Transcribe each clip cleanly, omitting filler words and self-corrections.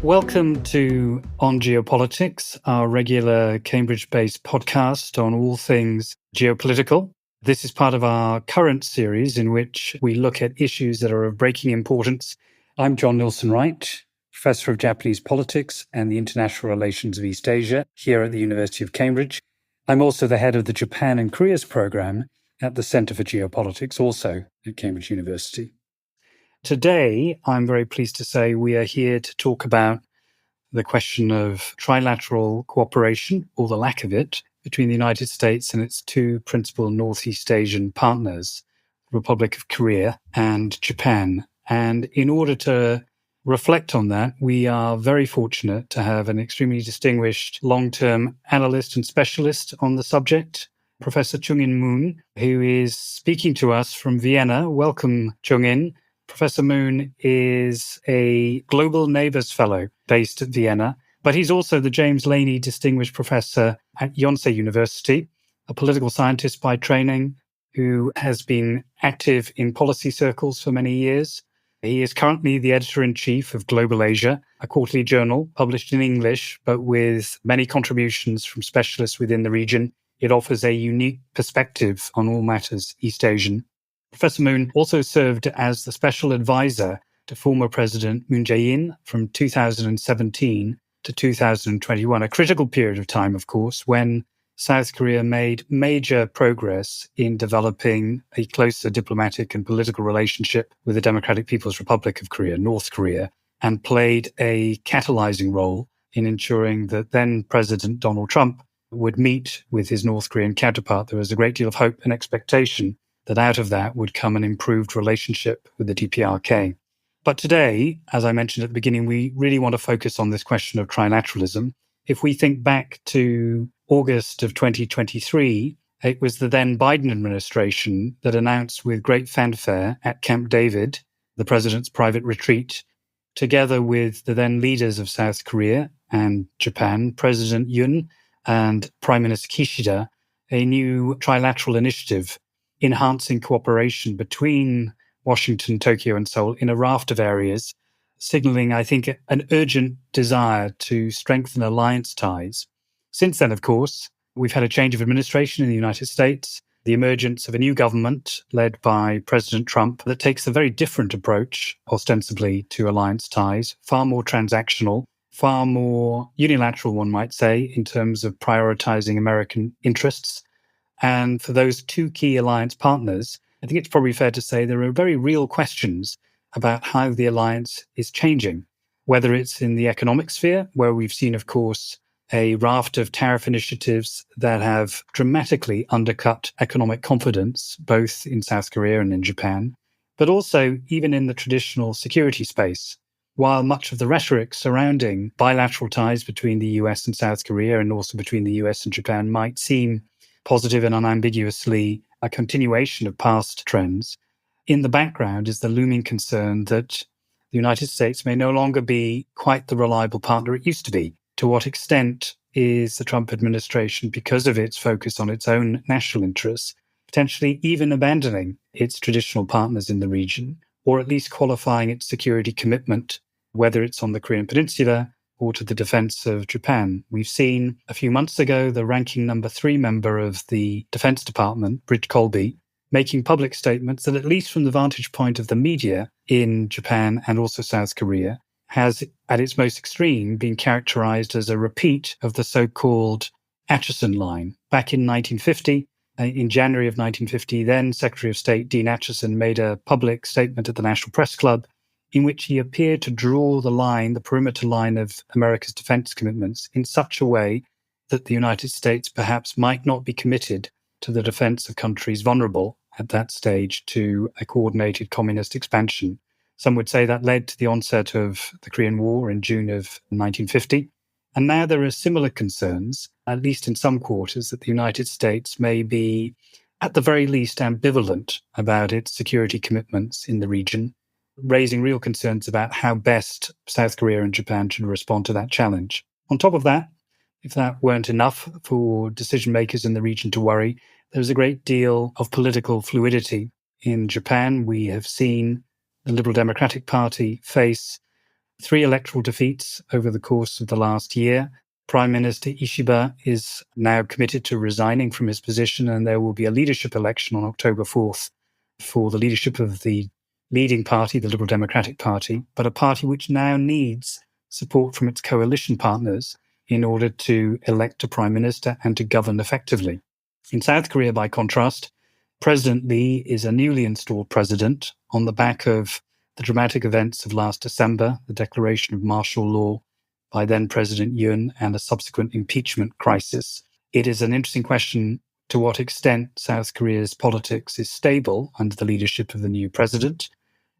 Welcome to On Geopolitics, our regular Cambridge-based podcast on all things geopolitical. This is part of our current series in which we look at issues that are of breaking importance. I'm John Nilsson-Wright, Professor of Japanese Politics and the International Relations of East Asia here at the University of Cambridge. I'm also the head of the Japan and Korea's program at the Centre for Geopolitics, also at Cambridge University. Today, I'm very pleased to say we are here to talk about the question of trilateral cooperation, or the lack of it, between the United States and its two principal Northeast Asian partners, the Republic of Korea and Japan. And in order to reflect on that, we are very fortunate to have an extremely distinguished long-term analyst and specialist on the subject, Professor Chungin, who is speaking to us from Vienna. Welcome, Chungin. Professor Moon is a Global Neighbours Fellow based at Vienna, but he's also the James Laney Distinguished Professor at Yonsei University, a political scientist by training who has been active in policy circles for many years. He is currently the editor-in-chief of Global Asia, a quarterly journal published in English, but with many contributions from specialists within the region. It offers a unique perspective on all matters East Asian. Professor Moon also served as the special advisor to former President Moon Jae-in from 2017 to 2021, a critical period of time, of course, when South Korea made major progress in developing a closer diplomatic and political relationship with the Democratic People's Republic of Korea, North Korea, and played a catalyzing role in ensuring that then President Donald Trump would meet with his North Korean counterpart. There was a great deal of hope and expectation that out of that would come an improved relationship with the DPRK. But today, as I mentioned at the beginning, we really want to focus on this question of trilateralism. If we think back to August of 2023, it was the then Biden administration that announced with great fanfare at Camp David, the president's private retreat, together with the then leaders of South Korea and Japan, President Yoon and Prime Minister Kishida, a new trilateral initiative enhancing cooperation between Washington, Tokyo, and Seoul in a raft of areas, signaling, I think, an urgent desire to strengthen alliance ties. Since then, of course, we've had a change of administration in the United States, the emergence of a new government led by President Trump that takes a very different approach, ostensibly, to alliance ties, far more transactional, far more unilateral, one might say, in terms of prioritizing American interests. And for those two key alliance partners, I think it's probably fair to say there are very real questions about how the alliance is changing, whether it's in the economic sphere, where we've seen, of course, a raft of tariff initiatives that have dramatically undercut economic confidence, both in South Korea and in Japan, but also even in the traditional security space. While much of the rhetoric surrounding bilateral ties between the US and South Korea, and also between the US and Japan, might seem positive and unambiguously a continuation of past trends, in the background is the looming concern that the United States may no longer be quite the reliable partner it used to be. To what extent is the Trump administration, because of its focus on its own national interests, potentially even abandoning its traditional partners in the region, or at least qualifying its security commitment, whether it's on the Korean peninsula or to the defense of Japan? We've seen a few months ago the ranking number 3 member of the Defense Department, Bridge Colby, making public statements that, at least from the vantage point of the media in Japan and also South Korea, has, at its most extreme, been characterized as a repeat of the so-called Acheson line. Back in 1950, in January of 1950, then Secretary of State Dean Acheson made a public statement at the National Press Club in which he appeared to draw the line, the perimeter line of America's defense commitments in such a way that the United States perhaps might not be committed to the defense of countries vulnerable at that stage to a coordinated communist expansion. Some would say that led to the onset of the Korean War in June of 1950. And now there are similar concerns, at least in some quarters, that the United States may be, at the very least, ambivalent about its security commitments in the region, raising real concerns about how best South Korea and Japan should respond to that challenge. On top of that, if that weren't enough for decision makers in the region to worry, there's a great deal of political fluidity. In Japan, we have seen the Liberal Democratic Party face 3 electoral defeats over the course of the last year. Prime Minister Ishiba is now committed to resigning from his position, and there will be a leadership election on October 4th for the leadership of the leading party, the Liberal Democratic Party, but a party which now needs support from its coalition partners in order to elect a prime minister and to govern effectively. In South Korea, by contrast, President Lee is a newly installed president on the back of the dramatic events of last December, the declaration of martial law by then President Yoon and a subsequent impeachment crisis. It is an interesting question to what extent South Korea's politics is stable under the leadership of the new president.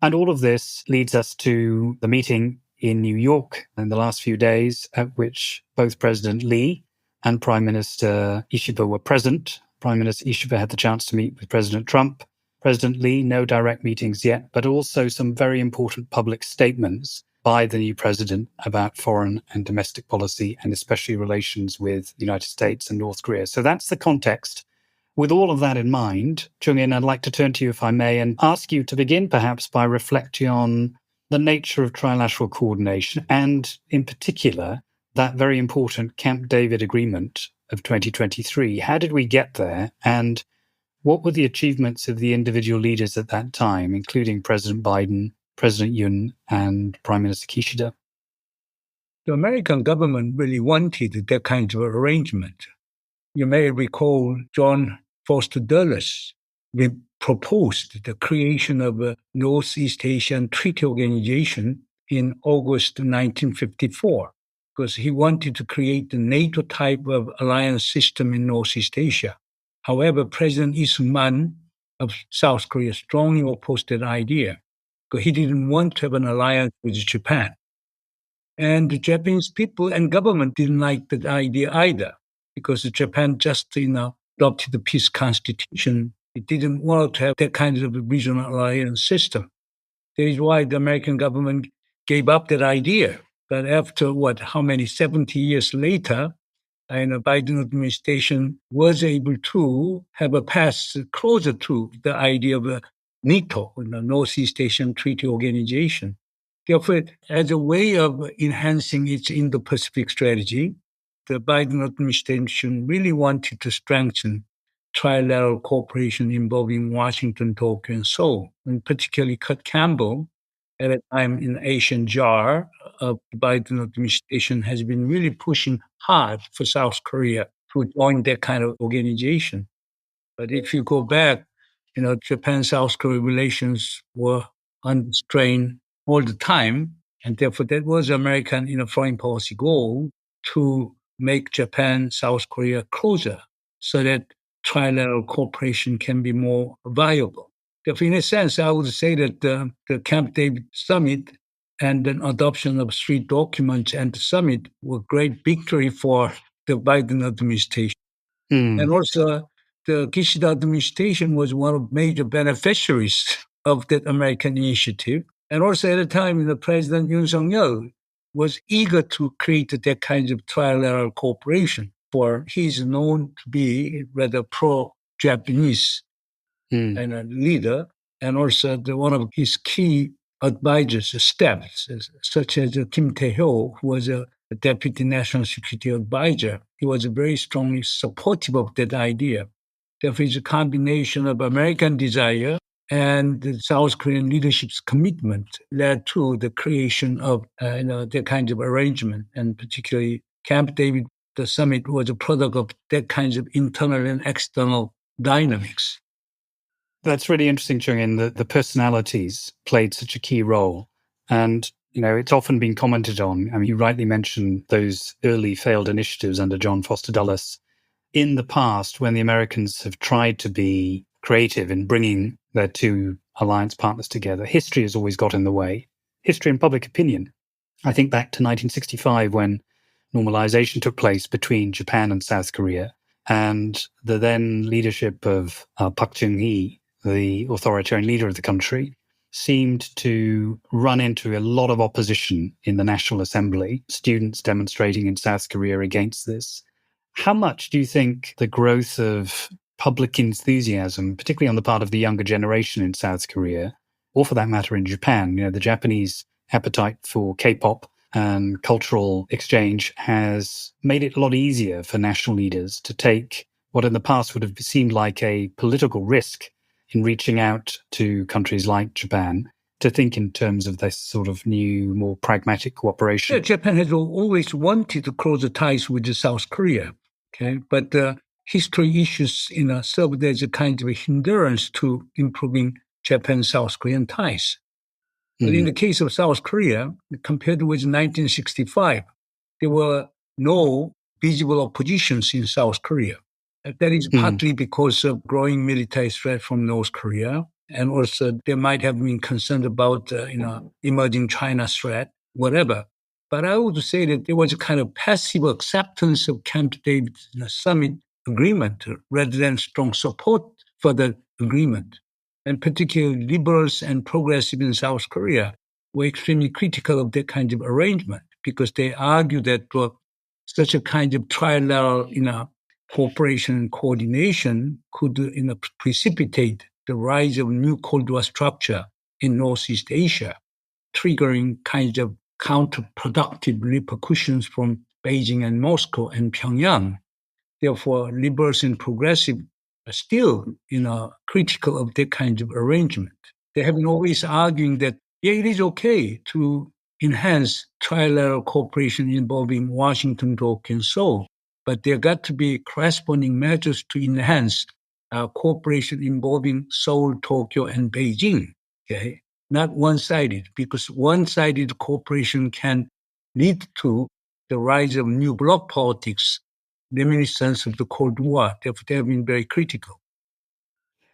And all of this leads us to the meeting in New York in the last few days, at which both President Lee and Prime Minister Ishiba were present. Prime Minister Ishiba had the chance to meet with President Trump. President Lee, no direct meetings yet, but also some very important public statements by the new president about foreign and domestic policy, and especially relations with the United States and North Korea. So that's the context. With all of that in mind, Chungin, I'd like to turn to you, if I may, and ask you to begin perhaps by reflecting on the nature of trilateral coordination and, in particular, that very important Camp David Agreement of 2023. How did we get there? And what were the achievements of the individual leaders at that time, including President Biden, President Yoon, and Prime Minister Kishida? The American government really wanted that kind of arrangement. You may recall John Foster Dulles proposed the creation of a Northeast Asian Treaty Organization in August 1954, because he wanted to create the NATO type of alliance system in Northeast Asia. However, President Lee Suk-man of South Korea strongly opposed that idea, because he didn't want to have an alliance with Japan. And the Japanese people and government didn't like that idea either, because Japan just adopted the peace constitution. It didn't want to have that kind of a regional alliance system. That is why the American government gave up that idea. But after 70 years later, and the Biden administration was able to have a path closer to the idea of a NATO, the Northeast Asian Treaty Organization. Therefore, as a way of enhancing its Indo-Pacific strategy, the Biden administration really wanted to strengthen trilateral cooperation involving Washington, Tokyo, and Seoul, and particularly Kurt Campbell, at a time in Asian JAR of the Biden administration, has been really pushing hard for South Korea to join that kind of organization. But if you go back, Japan-South Korea relations were under strain all the time. And therefore, that was American foreign policy goal to make Japan, South Korea closer so that trilateral cooperation can be more viable. Therefore, in a sense, I would say that the Camp David summit and the adoption of 3 documents and the summit were great victory for the Biden administration. And also, the Kishida administration was one of major beneficiaries of that American initiative. And also at the time, the President Yonsei was eager to create that kind of trilateral cooperation, for he is known to be rather pro-Japanese and a leader, and also one of his key advisors, staffs, such as Kim Tae-hyo, who was a deputy national security advisor. He was very strongly supportive of that idea. Therefore, it's a combination of American desire and the South Korean leadership's commitment led to the creation of that kind of arrangement. And particularly Camp David, the summit was a product of that kinds of internal and external dynamics. That's really interesting, Chungin, that the personalities played such a key role. And, it's often been commented on. I mean, you rightly mentioned those early failed initiatives under John Foster Dulles. In the past, when the Americans have tried to be creative in bringing their 2 alliance partners together, history has always got in the way. History and public opinion. I think back to 1965 when normalization took place between Japan and South Korea, and the then leadership of Park Chung-hee, the authoritarian leader of the country, seemed to run into a lot of opposition in the National Assembly, students demonstrating in South Korea against this. How much do you think the growth of public enthusiasm, particularly on the part of the younger generation in South Korea, or for that matter in Japan, the Japanese appetite for K-pop and cultural exchange has made it a lot easier for national leaders to take what in the past would have seemed like a political risk in reaching out to countries like Japan, to think in terms of this sort of new, more pragmatic cooperation. Yeah, Japan has always wanted to close ties with South Korea, okay? But history issues served as a kind of a hindrance to improving Japan-South Korean ties. But in the case of South Korea, compared with 1965, there were no visible oppositions in South Korea. That is partly because of growing military threat from North Korea. And also they might have been concerned about, emerging China threat, whatever. But I would say that there was a kind of passive acceptance of Camp David summit agreement rather than strong support for the agreement. And particularly liberals and progressives in South Korea were extremely critical of that kind of arrangement because they argue that such a kind of trilateral, cooperation and coordination could, precipitate the rise of new Cold War structure in Northeast Asia, triggering kinds of counterproductive repercussions from Beijing and Moscow and Pyongyang. Therefore, liberals and progressives are still, critical of that kind of arrangement. They have been always arguing that, yeah, it is okay to enhance trilateral cooperation involving Washington, Tokyo, and Seoul, but there got to be corresponding measures to enhance cooperation involving Seoul, Tokyo, and Beijing. Okay, not one-sided, because one-sided cooperation can lead to the rise of new bloc politics, reminiscence of the Cold War. Therefore, they have been very critical.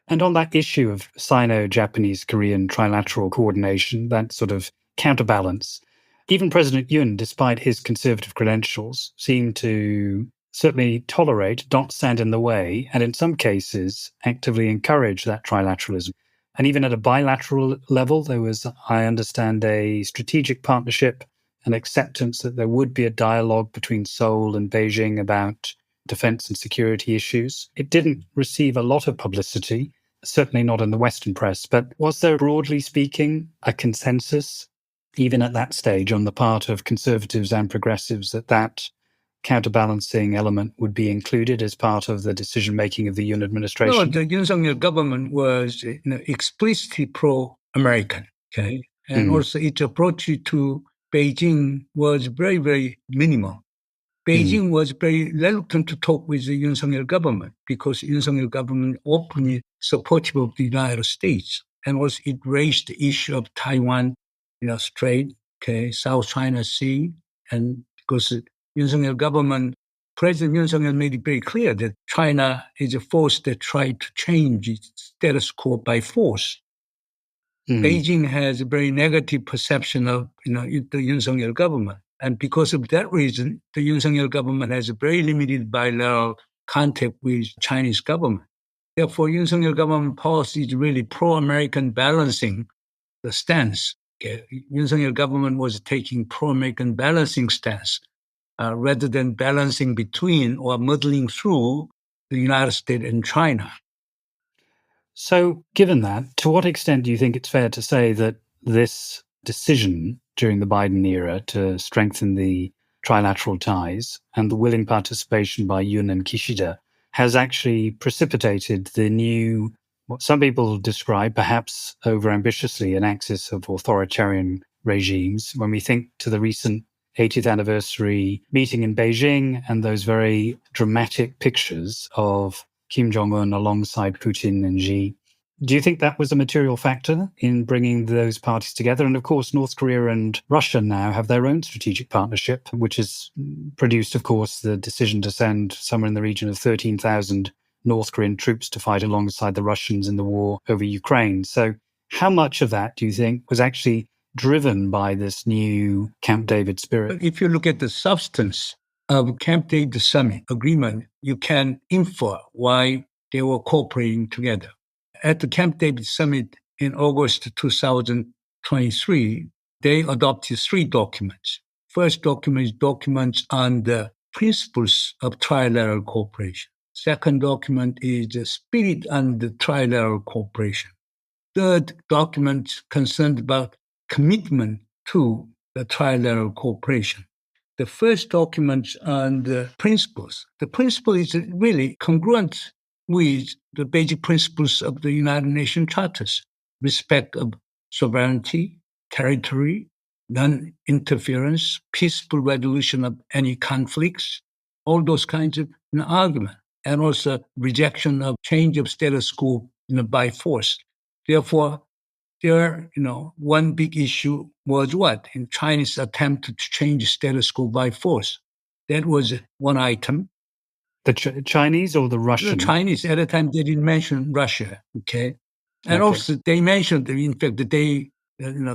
And on that issue of Sino-Japanese-Korean trilateral coordination, that sort of counterbalance, even President Yoon, despite his conservative credentials, seemed to certainly tolerate, not stand in the way, and in some cases actively encourage that trilateralism. And even at a bilateral level, there was, I understand, a strategic partnership and acceptance that there would be a dialogue between Seoul and Beijing about defense and security issues. It didn't receive a lot of publicity, certainly not in the Western press, but was there, broadly speaking, a consensus, even at that stage, on the part of conservatives and progressives that counterbalancing element would be included as part of the decision-making of the Yoon administration? No, the Yonsei government was explicitly pro-American, okay? And also its approach to Beijing was very, very minimal. Beijing was very reluctant to talk with the Yonsei government because Yonsei government openly supportive of the United States. And also it raised the issue of Taiwan, Strait, okay, South China Sea. And because Yonsei government, President Yonsei made it very clear that China is a force that tried to change its status quo by force. Beijing has a very negative perception of, the Yonsei government. And because of that reason, the Yonsei government has a very limited bilateral contact with Chinese government. Therefore, Yonsei government policy is really pro-American balancing the stance. Okay? Yonsei government was taking pro-American balancing stance rather than balancing between or muddling through the United States and China. So, given that, to what extent do you think it's fair to say that this decision during the Biden era to strengthen the trilateral ties and the willing participation by Yoon and Kishida has actually precipitated the new, what some people describe, perhaps overambitiously, an axis of authoritarian regimes? When we think to the recent 80th anniversary meeting in Beijing and those very dramatic pictures of Kim Jong-un alongside Putin and Xi. Do you think that was a material factor in bringing those parties together? And of course, North Korea and Russia now have their own strategic partnership, which has produced, of course, the decision to send somewhere in the region of 13,000 North Korean troops to fight alongside the Russians in the war over Ukraine. So how much of that do you think was actually driven by this new Camp David spirit? If you look at the substance of Camp David Summit agreement, you can infer why they were cooperating together. At the Camp David Summit in August 2023, they adopted 3 documents. First document is documents on the principles of trilateral cooperation. Second document is the spirit on the trilateral cooperation. Third document concerned about commitment to the trilateral cooperation. The first document on the principles. The principle is really congruent with the basic principles of the United Nations charters: respect of sovereignty, territory, non-interference, peaceful resolution of any conflicts, all those kinds of argument, and also rejection of change of status quo by force. Therefore, one big issue was what? In Chinese attempt to change status quo by force. That was one item. The Chinese or the Russian? The Chinese, at the time, they didn't mention Russia, okay? And also, they mentioned, in fact, that they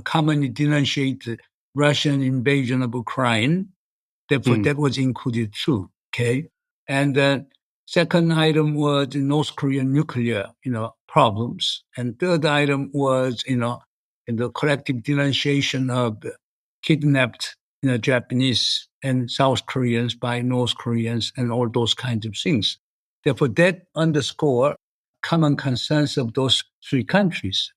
commonly denunciate the Russian invasion of Ukraine. Therefore, that was included too, okay? And the second item was the North Korean nuclear, problems. And third item was, in the collective denunciation of kidnapped, Japanese and South Koreans by North Koreans and all those kinds of things. Therefore, that underscore common concerns of those three countries.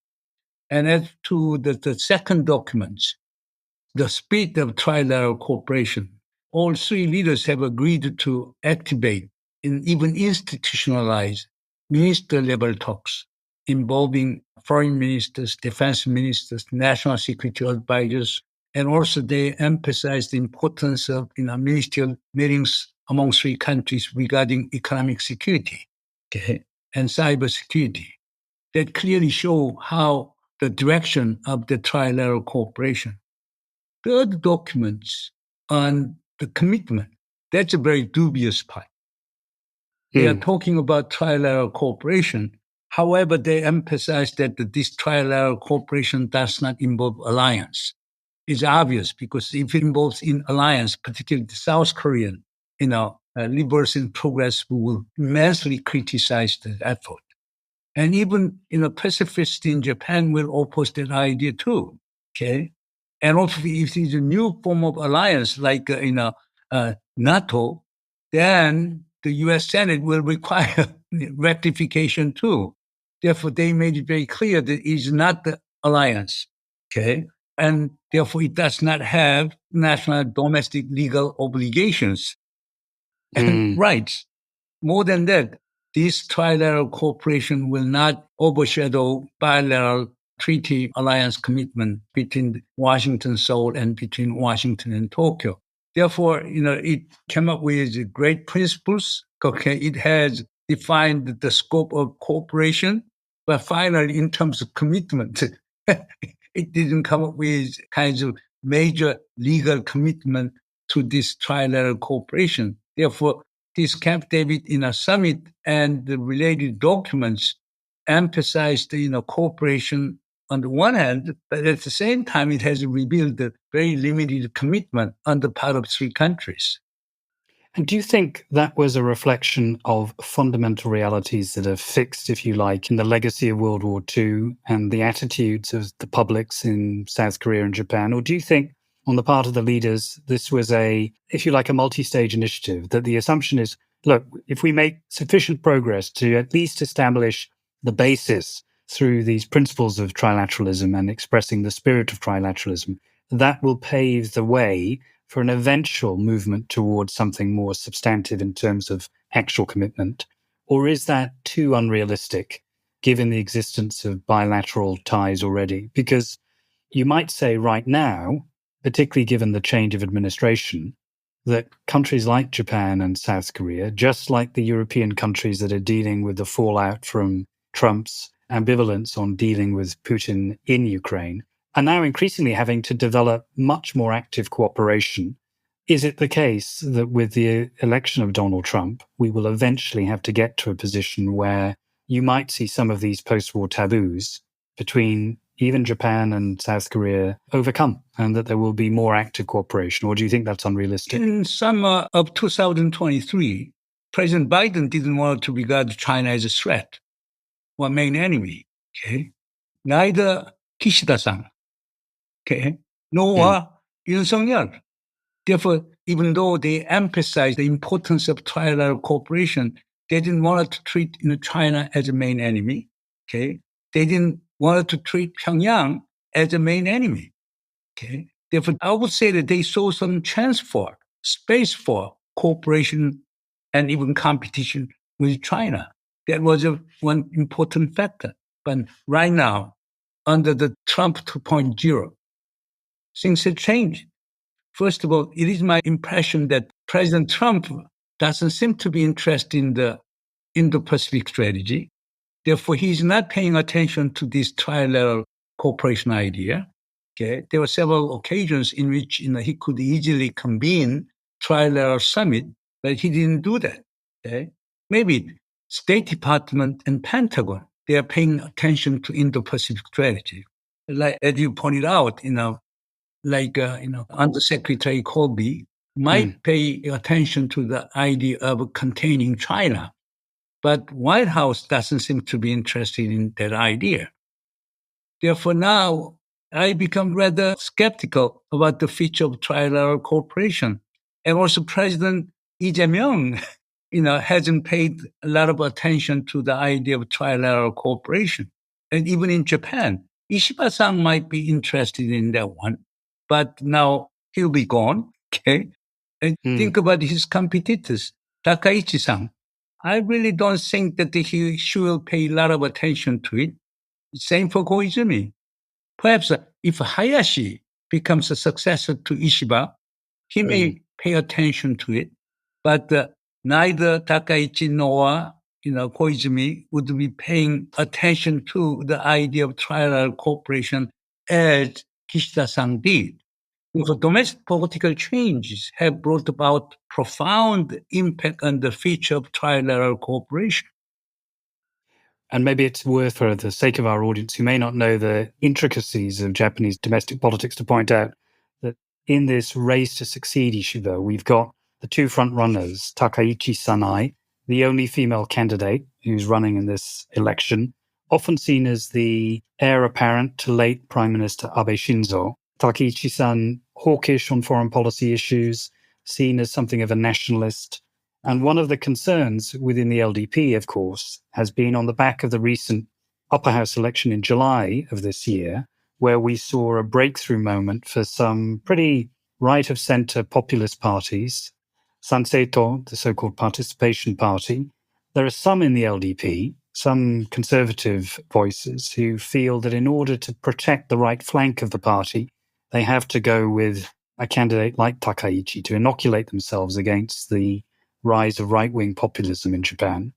And as to the second document, the spirit of trilateral cooperation, all three leaders have agreed to activate and even institutionalize minister-level talks involving foreign ministers, defense ministers, national security advisors, and also they emphasize the importance of ministerial meetings among three countries regarding economic security, okay, and cyber security. That clearly show how the direction of the trilateral cooperation. Third documents on the commitment, that's a very dubious part. They are talking about trilateral cooperation. However, they emphasize that this trilateral cooperation does not involve alliance. It's obvious because if it involves in alliance, particularly the South Korean, Liberals in Progress will immensely criticize the effort. And even, pacifists in Japan will oppose that idea too, okay? And also if it's a new form of alliance like, NATO, then the U.S. Senate will require ratification too. Therefore, they made it very clear that it is not the alliance, okay? And therefore, it does not have national domestic legal obligations and rights. More than that, this trilateral cooperation will not overshadow bilateral treaty alliance commitment between Washington, Seoul, and between Washington and Tokyo. Therefore, it came up with great principles. Okay, it has defined the scope of cooperation, but finally, in terms of commitment, it didn't come up with kinds of major legal commitment to this trilateral cooperation. Therefore, this Camp David summit and the related documents emphasized cooperation on the one hand, but at the same time, it has revealed a very limited commitment on the part of three countries. And do you think that was a reflection of fundamental realities that are fixed, if you like, in the legacy of World War II and the attitudes of the publics in South Korea and Japan? Or do you think on the part of the leaders, this was a multi-stage initiative, that the assumption is, look, if we make sufficient progress to at least establish the basis through these principles of trilateralism and expressing the spirit of trilateralism, that will pave the way for an eventual movement towards something more substantive in terms of actual commitment? Or is that too unrealistic, given the existence of bilateral ties already? Because you might say right now, particularly given the change of administration, that countries like Japan and South Korea, just like the European countries that are dealing with the fallout from Trump's ambivalence on dealing with Putin in Ukraine, are now increasingly having to develop much more active cooperation. Is it the case that with the election of Donald Trump, we will eventually have to get to a position where you might see some of these post-war taboos between even Japan and South Korea overcome, and that there will be more active cooperation? Or do you think that's unrealistic? In summer of 2023, President Biden didn't want to regard China as a threat or main enemy. Okay, neither Kishida-san, okay, nor Yonsei. Therefore, even though they emphasize the importance of trilateral cooperation, they didn't want to treat China as a main enemy. Okay, they didn't want to treat Pyongyang as a main enemy. Okay, Therefore, I would say that they saw some chance for, space for cooperation and even competition with China. That was one important factor. But right now, under the Trump 2.0, things have changed. First of all, it is my impression that President Trump doesn't seem to be interested in the Indo-Pacific strategy. Therefore, he's not paying attention to this trilateral cooperation idea. Okay, there were several occasions in which he could easily convene trilateral summit, but he didn't do that. Okay, maybe State Department and Pentagon, they are paying attention to Indo-Pacific strategy. Like as you pointed out, Undersecretary Colby might pay attention to the idea of containing China, but White House doesn't seem to be interested in that idea. Therefore, now I become rather skeptical about the future of trilateral cooperation. And also President Jae-myung, hasn't paid a lot of attention to the idea of trilateral cooperation. And even in Japan, Ishiba-san might be interested in that one, but now he'll be gone. Okay. And think about his competitors, Takaichi-san. I really don't think that she will pay a lot of attention to it. Same for Koizumi. Perhaps if Hayashi becomes a successor to Ishiba, he may pay attention to it, but neither Takaichi nor Koizumi would be paying attention to the idea of trilateral cooperation as Kishida-san did. The domestic political changes have brought about profound impact on the future of trilateral cooperation. And maybe it's worth, for the sake of our audience who may not know the intricacies of Japanese domestic politics, to point out that in this race to succeed Ishiba, we've got the two front runners, Takaichi Sanai, the only female candidate who's running in this election, often seen as the heir apparent to late Prime Minister Abe Shinzo. Takaichi-san, hawkish on foreign policy issues, seen as something of a nationalist. And one of the concerns within the LDP, of course, has been on the back of the recent upper house election in July of this year, where we saw a breakthrough moment for some pretty right-of-centre populist parties, Sanseito, the so-called participation party. There are some in the LDP, some conservative voices, who feel that in order to protect the right flank of the party, they have to go with a candidate like Takaichi to inoculate themselves against the rise of right-wing populism in Japan.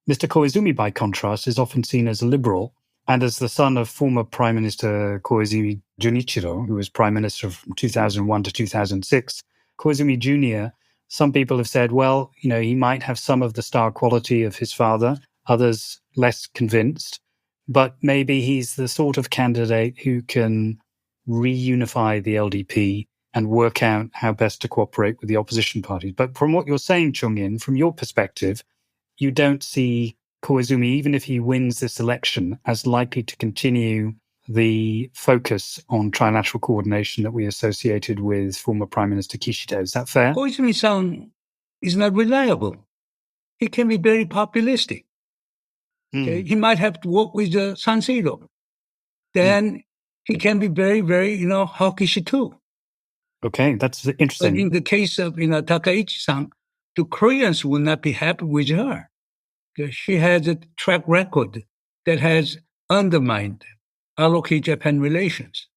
Mr. Koizumi, by contrast, is often seen as a liberal, and as the son of former Prime Minister Koizumi Junichiro, who was Prime Minister from 2001 to 2006, Koizumi Jr., some people have said, well, he might have some of the star quality of his father, others less convinced, but maybe he's the sort of candidate who can reunify the LDP and work out how best to cooperate with the opposition parties. But from what you're saying, Chungin, from your perspective, you don't see Koizumi, even if he wins this election, as likely to continue the focus on trilateral coordination that we associated with former Prime Minister Kishida. Is that fair? Koizumi-san is not reliable. He can be very populistic. Okay? He might have to work with Sanseito. Then he can be very, very, hawkish too. Okay, that's interesting. But in the case of, Takaichi-san, the Koreans will not be happy with her. Because she has a track record that has undermined ROK-Japan relations.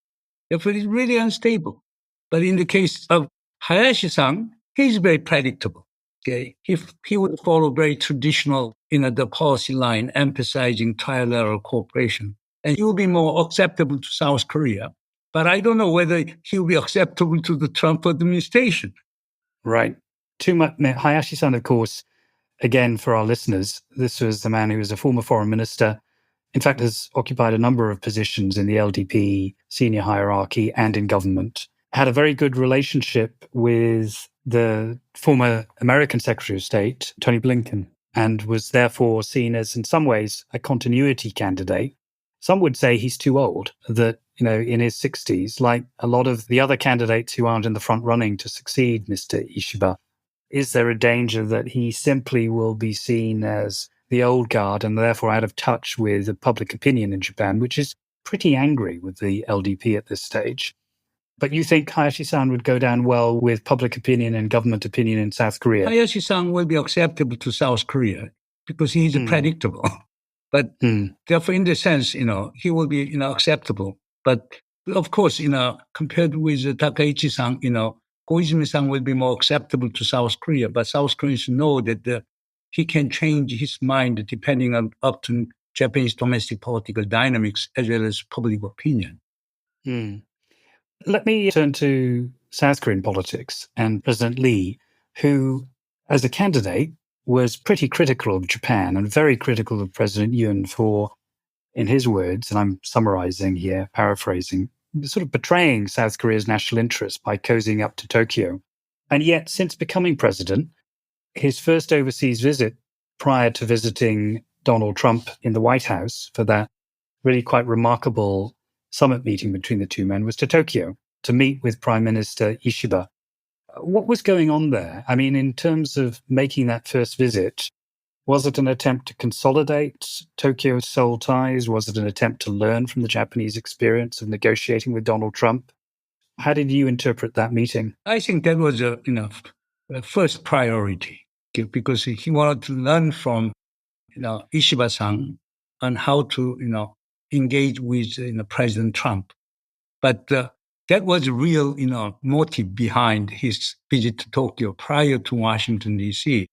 Therefore, it's really unstable. But in the case of Hayashi-san, he's very predictable. Okay, he would follow very traditional, the policy line, emphasizing trilateral cooperation, and he will be more acceptable to South Korea. But I don't know whether he will be acceptable to the Trump administration. Right. Too much. Hayashi-san, of course, again, for our listeners, this was the man who was a former foreign minister, in fact, has occupied a number of positions in the LDP senior hierarchy and in government, had a very good relationship with the former American Secretary of State, Tony Blinken, and was therefore seen as, in some ways, a continuity candidate. Some would say he's too old, that, in his 60s, like a lot of the other candidates who aren't in the front running to succeed Mr. Ishiba. Is there a danger that he simply will be seen as the old guard and therefore out of touch with the public opinion in Japan, which is pretty angry with the LDP at this stage? But you think Hayashi-san would go down well with public opinion and government opinion in South Korea? Hayashi-san will be acceptable to South Korea because he is predictable. But therefore, in the sense, he will be, acceptable. But of course, compared with Takaichi-san, Koizumi-san will be more acceptable to South Korea. But South Koreans know that he can change his mind depending on often Japanese domestic political dynamics as well as public opinion. Let me turn to South Korean politics and President Lee, who, as a candidate, was pretty critical of Japan and very critical of President Yoon for, in his words, and I'm summarizing here, paraphrasing, sort of betraying South Korea's national interest by cozying up to Tokyo. And yet, since becoming president, his first overseas visit prior to visiting Donald Trump in the White House for that really quite remarkable summit meeting between the two men was to Tokyo to meet with Prime Minister Ishiba. What was going on there? I mean, in terms of making that first visit, was it an attempt to consolidate Tokyo-Seoul ties? Was it an attempt to learn from the Japanese experience of negotiating with Donald Trump? How did you interpret that meeting? I think that was a first priority because he wanted to learn from Ishiba-san on how to engage with President Trump. But that was a real motive behind his visit to Tokyo prior to Washington D.C.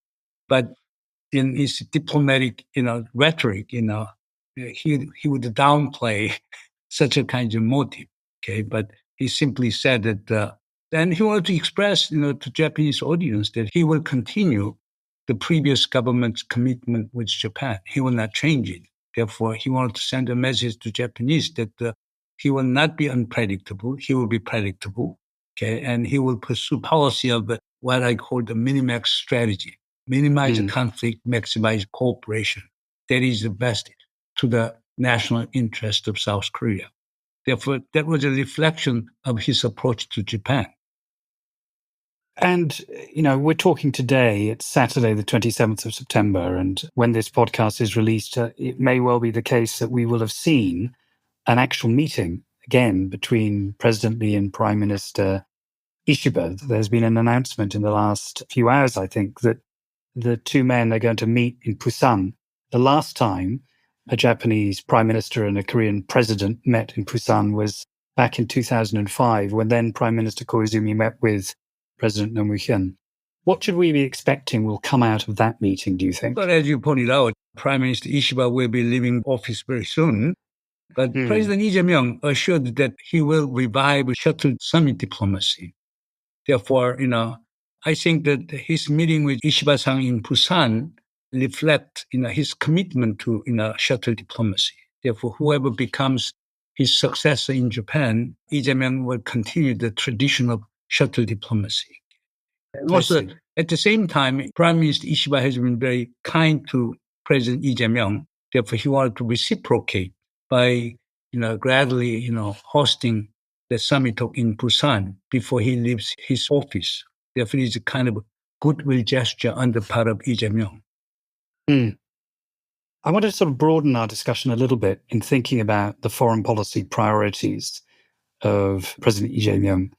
But in his diplomatic rhetoric, he would downplay such a kind of motive. Okay, but he simply said that. And he wanted to express, to Japanese audience that he will continue the previous government's commitment with Japan. He will not change it. Therefore, he wanted to send a message to Japanese that he will not be unpredictable. He will be predictable. Okay, and he will pursue policy of what I call the minimax strategy: minimize the conflict, maximize cooperation. That is the best to the national interest of South Korea. Therefore, that was a reflection of his approach to Japan. And, we're talking today, it's Saturday, the 27th of September, and when this podcast is released, it may well be the case that we will have seen an actual meeting again between President Lee and Prime Minister Ishiba. There's been an announcement in the last few hours, I think, that the two men are going to meet in Busan. The last time a Japanese prime minister and a Korean president met in Busan was back in 2005, when then Prime Minister Koizumi met with President Namu-hyun. What should we be expecting will come out of that meeting, do you think? But as you pointed out, Prime Minister Ishiba will be leaving office very soon. But President Jae-myung assured that he will revive shuttle summit diplomacy. Therefore, I think that his meeting with Ishiba-san in Busan reflects, his commitment to, shuttle diplomacy. Therefore, whoever becomes his successor in Japan, Lee Jae-myung will continue the tradition of shuttle diplomacy. And also, at the same time, Prime Minister Ishiba has been very kind to President Lee Jae-myung. Therefore, he wanted to reciprocate by, gradually, hosting the summit in Busan before he leaves his office. Therefore, it's a kind of goodwill gesture on the part of Lee Jae-myung. I want to sort of broaden our discussion a little bit in thinking about the foreign policy priorities of President Lee Jae-myung,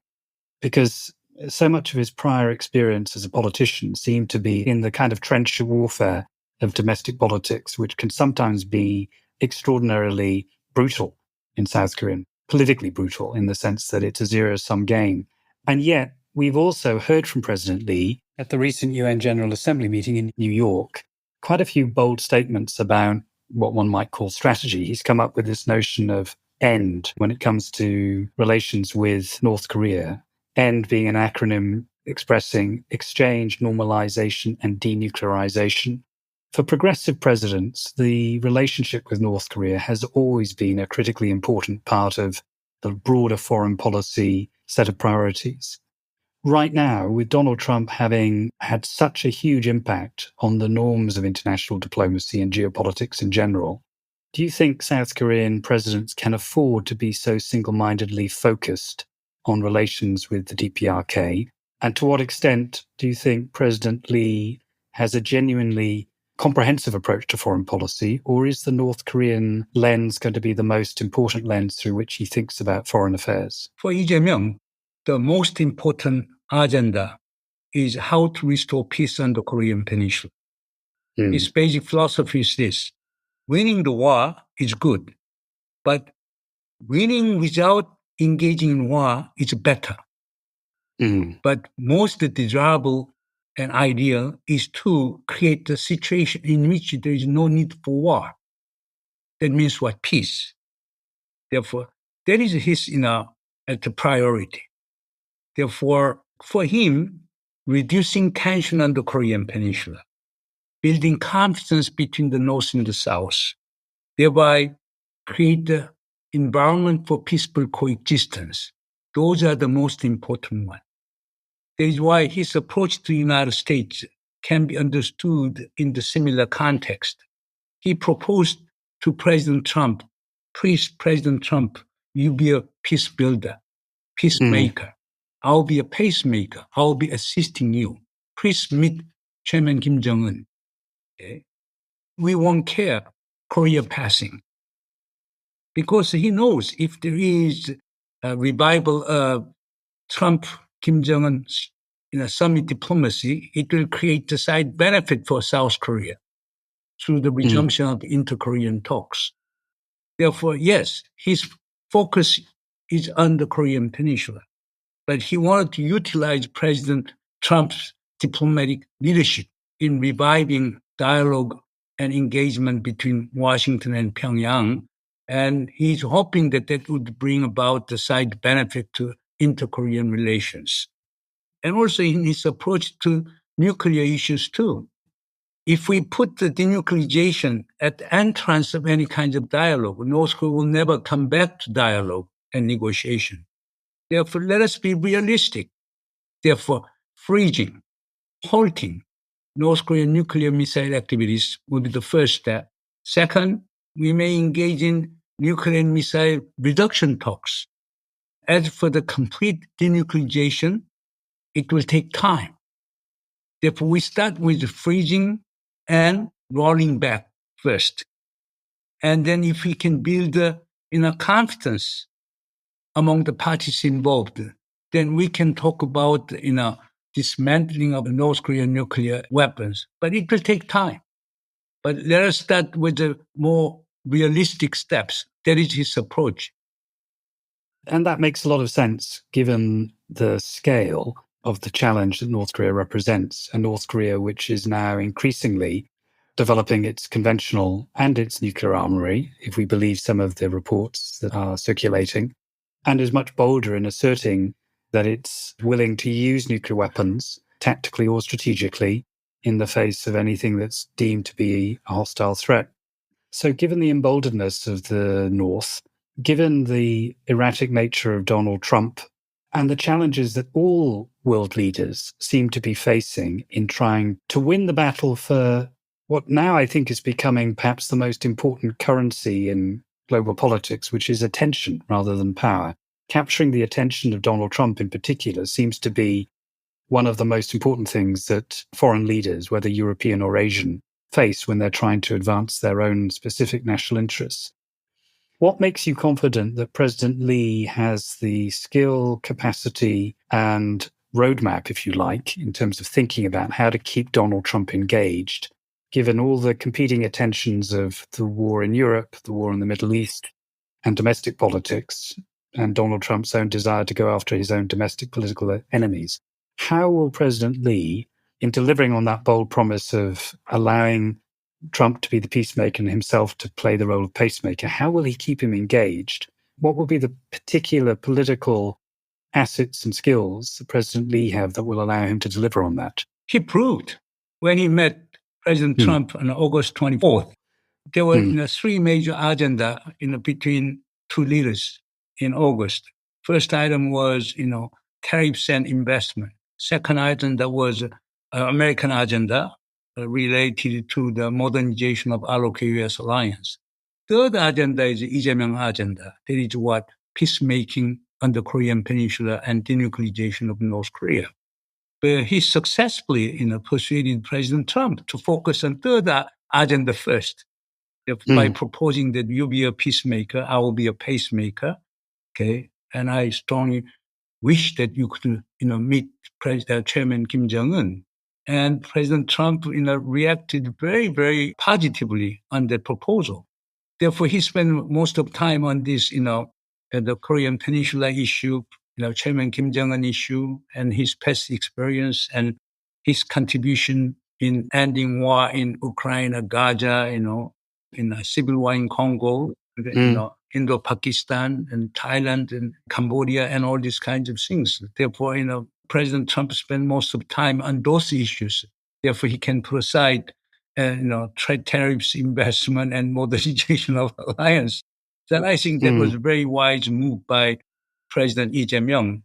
because so much of his prior experience as a politician seemed to be in the kind of trench warfare of domestic politics, which can sometimes be extraordinarily brutal in South Korea, politically brutal in the sense that it's a zero-sum game. And yet, we've also heard from President Lee at the recent UN General Assembly meeting in New York, quite a few bold statements about what one might call strategy. He's come up with this notion of END when it comes to relations with North Korea, END being an acronym expressing exchange, normalization, and denuclearization. For progressive presidents, the relationship with North Korea has always been a critically important part of the broader foreign policy set of priorities. Right now, with Donald Trump having had such a huge impact on the norms of international diplomacy and geopolitics in general, do you think South Korean presidents can afford to be so single-mindedly focused on relations with the DPRK? And to what extent do you think President Lee has a genuinely comprehensive approach to foreign policy, or is the North Korean lens going to be the most important lens through which he thinks about foreign affairs? For Lee Jae-myung, the most important agenda is how to restore peace on the Korean Peninsula. His basic philosophy is this: winning the war is good, but winning without engaging in war is better. But most desirable and ideal is to create a situation in which there is no need for war. That means what? Peace. Therefore, that is his at the priority. Therefore, for him, reducing tension on the Korean Peninsula, building confidence between the North and the South, thereby create the environment for peaceful coexistence. Those are the most important ones. That is why his approach to the United States can be understood in the similar context. He proposed to President Trump, please, President Trump, you be a peace builder, peacemaker. I'll be a pacemaker. I'll be assisting you. Please meet Chairman Kim Jong-un. Okay? We won't care Korea passing. Because he knows if there is a revival of Trump, Kim Jong-un summit diplomacy, it will create a side benefit for South Korea through the resumption of inter-Korean talks. Therefore, yes, his focus is on the Korean Peninsula, but he wanted to utilize President Trump's diplomatic leadership in reviving dialogue and engagement between Washington and Pyongyang, and he's hoping that that would bring about the side benefit to inter-Korean relations. And also in his approach to nuclear issues too. If we put the denuclearization at the entrance of any kind of dialogue, North Korea will never come back to dialogue and negotiation. Therefore, let us be realistic. Therefore, freezing, halting North Korean nuclear missile activities will be the first step. Second, we may engage in nuclear and missile reduction talks. As for the complete denuclearization, it will take time. Therefore, we start with freezing and rolling back first. And then if we can build confidence among the parties involved, then we can talk about dismantling of North Korean nuclear weapons. But it will take time. But let us start with the more realistic steps. That is his approach. And that makes a lot of sense, given the scale of the challenge that North Korea represents, a North Korea which is now increasingly developing its conventional and its nuclear armory, if we believe some of the reports that are circulating, and is much bolder in asserting that it's willing to use nuclear weapons, tactically or strategically, in the face of anything that's deemed to be a hostile threat. So given the emboldenedness of the North, given the erratic nature of Donald Trump, and the challenges that all world leaders seem to be facing in trying to win the battle for what now I think is becoming perhaps the most important currency in global politics, which is attention rather than power. Capturing the attention of Donald Trump in particular seems to be one of the most important things that foreign leaders, whether European or Asian, face when they're trying to advance their own specific national interests. What makes you confident that President Lee has the skill, capacity, and roadmap, if you like, in terms of thinking about how to keep Donald Trump engaged, given all the competing attentions of the war in Europe, the war in the Middle East, and domestic politics, and Donald Trump's own desire to go after his own domestic political enemies? How will President Lee, in delivering on that bold promise of allowing Trump to be the peacemaker and himself to play the role of pacemaker, how will he keep him engaged? What will be the particular political assets and skills that President Lee have that will allow him to deliver on that? He proved when he met President Trump on August 24th. There were three major agendas between two leaders in August. First item was tariffs and investment. Second item that was American agenda related to the modernization of ROK-US alliance. Third agenda is Jae-myung agenda. That is what peacemaking on the Korean Peninsula and denuclearization of North Korea. But he successfully persuaded President Trump to focus on third agenda first by proposing that you be a peacemaker, I will be a pacemaker. Okay, and I strongly wish that you could, meet Chairman Kim Jong-un. And President Trump, reacted very, very positively on that proposal. Therefore, he spent most of time on this, the Korean Peninsula issue, Chairman Kim Jong-un issue, and his past experience and his contribution in ending war in Ukraine, Gaza, in a civil war in Congo, Indo-Pakistan and Thailand and Cambodia and all these kinds of things. Therefore, President Trump spent most of time on those issues. Therefore, he can put aside, trade tariffs, investment, and modernization of alliance. So I think that was a very wise move by President Lee Jae-myung.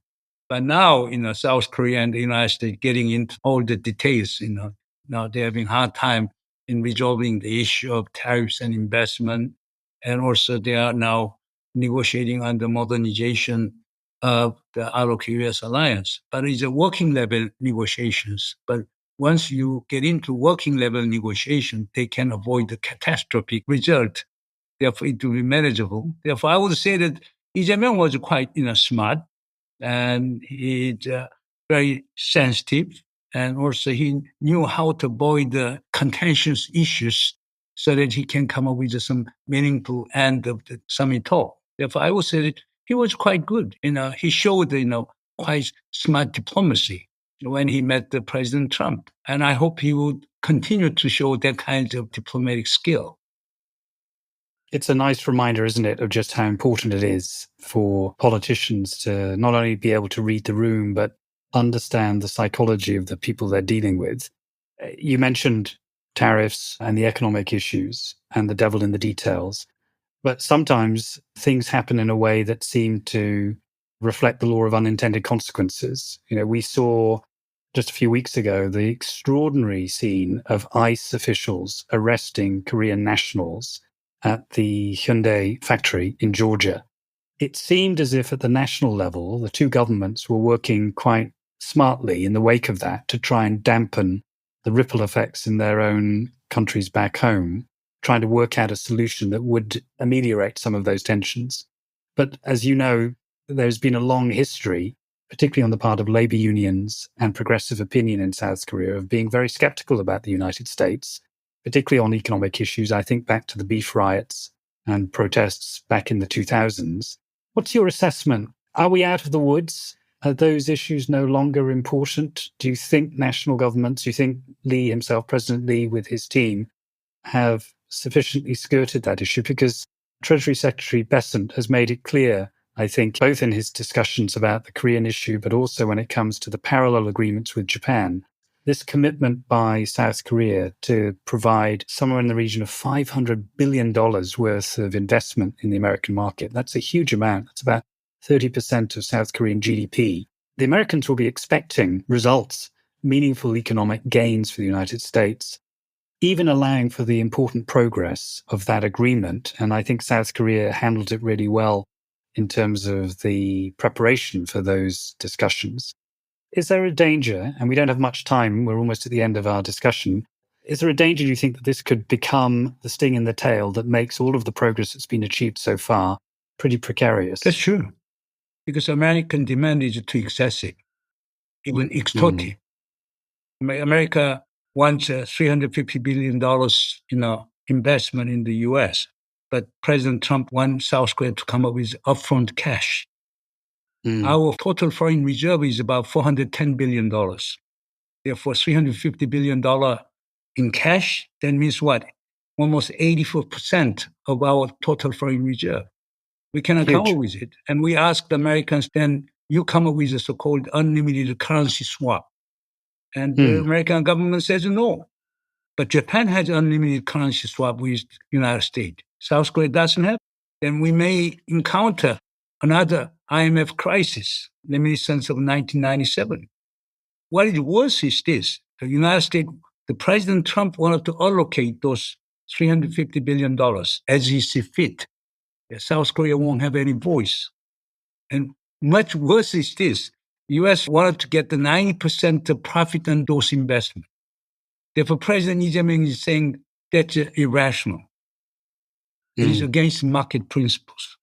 But now, South Korea and the United States getting into all the details, now they're having a hard time in resolving the issue of tariffs and investment. And also they are now negotiating on the modernization of the ROK-US alliance. But it's a working level negotiations. But once you get into working level negotiation, they can avoid the catastrophic result. Therefore, it will be manageable. Therefore, I would say that Lee Jae-myung was quite, smart, and he's very sensitive. And also he knew how to avoid the contentious issues so that he can come up with some meaningful end of the summit talk. Therefore, I would say that he was quite good. He showed, quite smart diplomacy when he met the President Trump. And I hope he would continue to show that kind of diplomatic skill. It's a nice reminder, isn't it, of just how important it is for politicians to not only be able to read the room, but understand the psychology of the people they're dealing with. You mentioned tariffs and the economic issues and the devil in the details, but sometimes things happen in a way that seem to reflect the law of unintended consequences. We saw just a few weeks ago the extraordinary scene of ICE officials arresting Korean nationals at the Hyundai factory in Georgia. It seemed as if at the national level, the two governments were working quite smartly in the wake of that to try and dampen the ripple effects in their own countries back home, trying to work out a solution that would ameliorate some of those tensions. But as you know, there's been a long history, particularly on the part of labor unions and progressive opinion in South Korea, of being very skeptical about the United States, particularly on economic issues. I think back to the beef riots and protests back in the 2000s. What's your assessment? Are we out of the woods? Are those issues no longer important? Do you think national governments, do you think Lee himself, President Lee with his team, have sufficiently skirted that issue? Because Treasury Secretary Bessent has made it clear, I think, both in his discussions about the Korean issue, but also when it comes to the parallel agreements with Japan, this commitment by South Korea to provide somewhere in the region of $500 billion worth of investment in the American market. That's a huge amount. That's about 30% of South Korean GDP. The Americans will be expecting results, meaningful economic gains for the United States, even allowing for the important progress of that agreement. And I think South Korea handled it really well in terms of the preparation for those discussions. Is there a danger, and we don't have much time, we're almost at the end of our discussion, is there a danger, do you think, that this could become the sting in the tail that makes all of the progress that's been achieved so far pretty precarious? That's true, because American demand is too excessive, even extortive. America wants $350 billion, investment in the U.S., but President Trump wants South Korea to come up with upfront cash. Our total foreign reserve is about $410 billion. Therefore, $350 billion in cash, that means what? Almost 84% of our total foreign reserve. We cannot come up with it. And we asked the Americans, then you come up with a so-called unlimited currency swap. And the American government says no. But Japan has unlimited currency swap with the United States. South Korea doesn't have. Then we may encounter another IMF crisis, reminiscence of 1997. What is worse is this. The United States, the President Trump wanted to allocate those $350 billion as he sees fit. South Korea won't have any voice. And much worse is this. The U.S. wanted to get the 90% of profit on those investments. Therefore, President Lee Jae-myung is saying that's irrational. It is against market principles.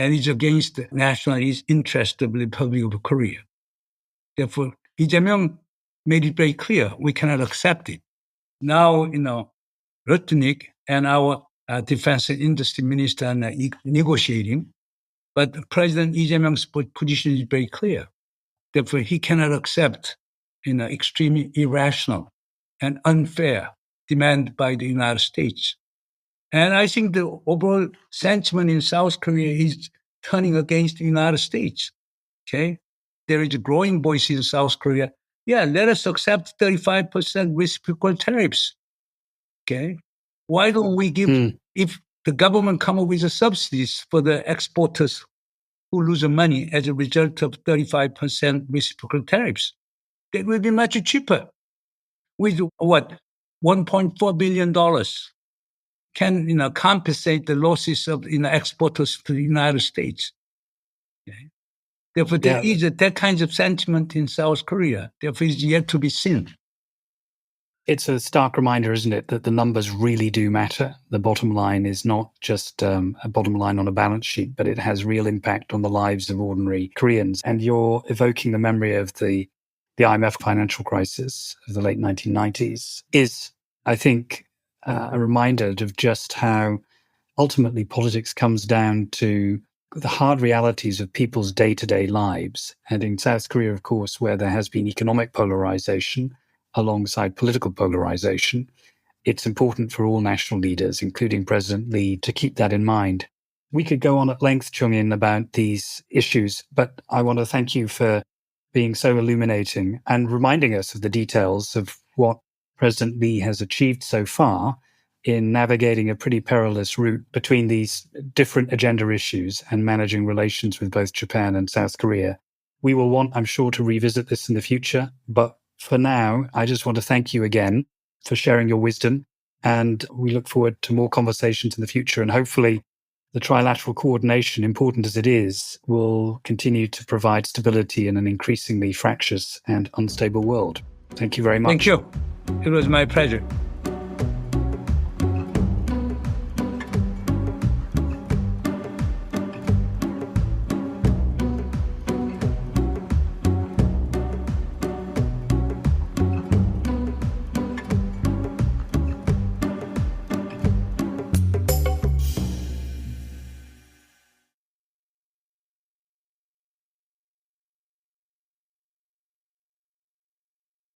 and is against the national interest of the Republic of Korea. Therefore, Lee Jae-myung made it very clear we cannot accept it. Now, Rutnick and our defense and industry minister are negotiating, but President Lee Jae-myung's position is very clear. Therefore, he cannot accept extremely irrational and unfair demand by the United States. And I think the overall sentiment in South Korea is turning against the United States. Okay? There is a growing voice in South Korea. Yeah, let us accept 35% reciprocal tariffs. Okay? Why don't we give, if the government come up with subsidies for the exporters who lose money as a result of 35% reciprocal tariffs, that will be much cheaper. With what? $1.4 billion can compensate the losses of exporters to the United States. Okay? Therefore, there is that kind of sentiment in South Korea. Therefore, it's yet to be seen. It's a stark reminder, isn't it, that the numbers really do matter. The bottom line is not just a bottom line on a balance sheet, but it has real impact on the lives of ordinary Koreans. And you're evoking the memory of the IMF financial crisis of the late 1990s is, I think, a reminder of just how ultimately politics comes down to the hard realities of people's day-to-day lives. And in South Korea, of course, where there has been economic polarization alongside political polarization, it's important for all national leaders, including President Lee, to keep that in mind. We could go on at length, Chungin, about these issues, but I want to thank you for being so illuminating and reminding us of the details of what President Lee has achieved so far in navigating a pretty perilous route between these different agenda issues and managing relations with both Japan and South Korea. We will want, I'm sure, to revisit this in the future, but for now, I just want to thank you again for sharing your wisdom, and we look forward to more conversations in the future, and hopefully the trilateral coordination, important as it is, will continue to provide stability in an increasingly fractious and unstable world. Thank you very much. Thank you. It was my pleasure.